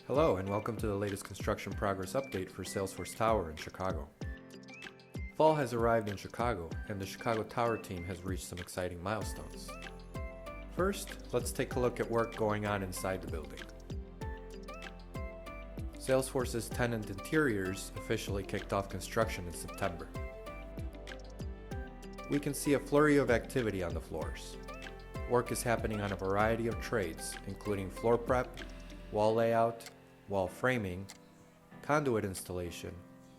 Hello and welcome to the latest construction progress update for Salesforce Tower in Chicago. Fall has arrived in Chicago and the Chicago Tower team has reached some exciting milestones. First, let's take a look at work going on inside the building. Salesforce's tenant Interiors officially kicked off construction in September. We can see a flurry of activity on the floors. Work is happening on a variety of trades, including floor prep, wall layout, wall framing, conduit installation,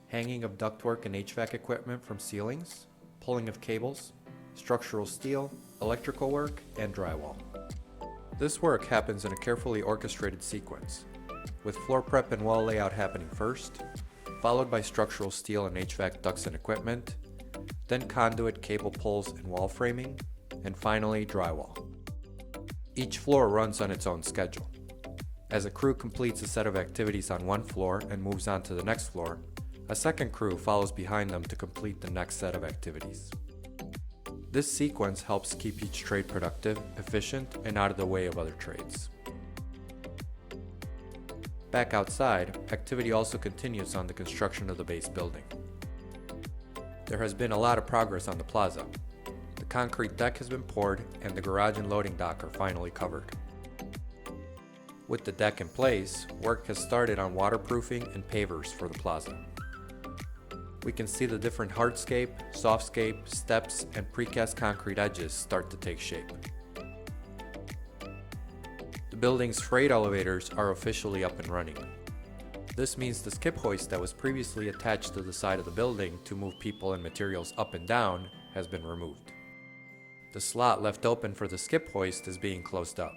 hanging of ductwork and HVAC equipment from ceilings, pulling of cables, structural steel, electrical work, and drywall. This work happens in a carefully orchestrated sequence, with floor prep and wall layout happening first, followed by structural steel and HVAC ducts and equipment, then conduit, cable pulls, and wall framing, and finally drywall. Each floor runs on its own schedule. As a crew completes a set of activities on one floor and moves on to the next floor, a second crew follows behind them to complete the next set of activities. This sequence helps keep each trade productive, efficient, and out of the way of other trades. Back outside, activity also continues on the construction of the base building. There has been a lot of progress on the plaza. The concrete deck has been poured and the garage and loading dock are finally covered. With the deck in place, work has started on waterproofing and pavers for the plaza. We can see the different hardscape, softscape, steps, and precast concrete edges start to take shape. The building's freight elevators are officially up and running. This means the skip hoist that was previously attached to the side of the building to move people and materials up and down has been removed. The slot left open for the skip hoist is being closed up,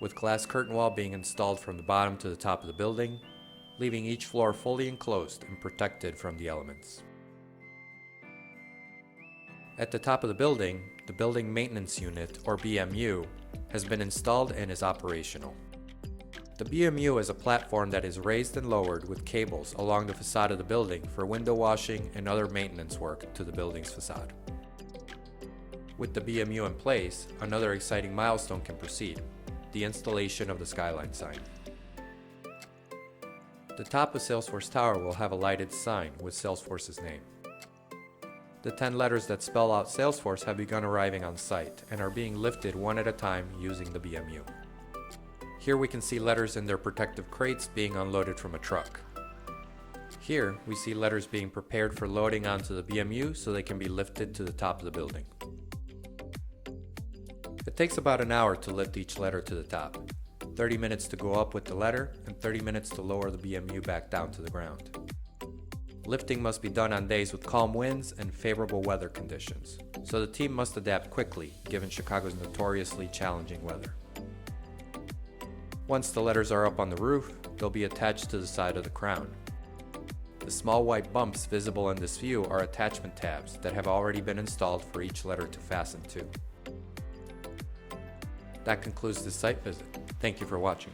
with glass curtain wall being installed from the bottom to the top of the building, leaving each floor fully enclosed and protected from the elements. At the top of the Building Maintenance Unit, or BMU, has been installed and is operational. The BMU is a platform that is raised and lowered with cables along the facade of the building for window washing and other maintenance work to the building's facade. With the BMU in place, another exciting milestone can proceed: the installation of the skyline sign. The top of Salesforce Tower will have a lighted sign with Salesforce's name. The 10 letters that spell out Salesforce have begun arriving on site and are being lifted one at a time using the BMU. Here we can see letters in their protective crates being unloaded from a truck. Here we see letters being prepared for loading onto the BMU so they can be lifted to the top of the building. It takes about an hour to lift each letter to the top, 30 minutes to go up with the letter, and 30 minutes to lower the BMU back down to the ground. Lifting must be done on days with calm winds and favorable weather conditions, so the team must adapt quickly given Chicago's notoriously challenging weather. Once the letters are up on the roof, they'll be attached to the side of the crown. The small white bumps visible in this view are attachment tabs that have already been installed for each letter to fasten to. That concludes this site visit. Thank you for watching.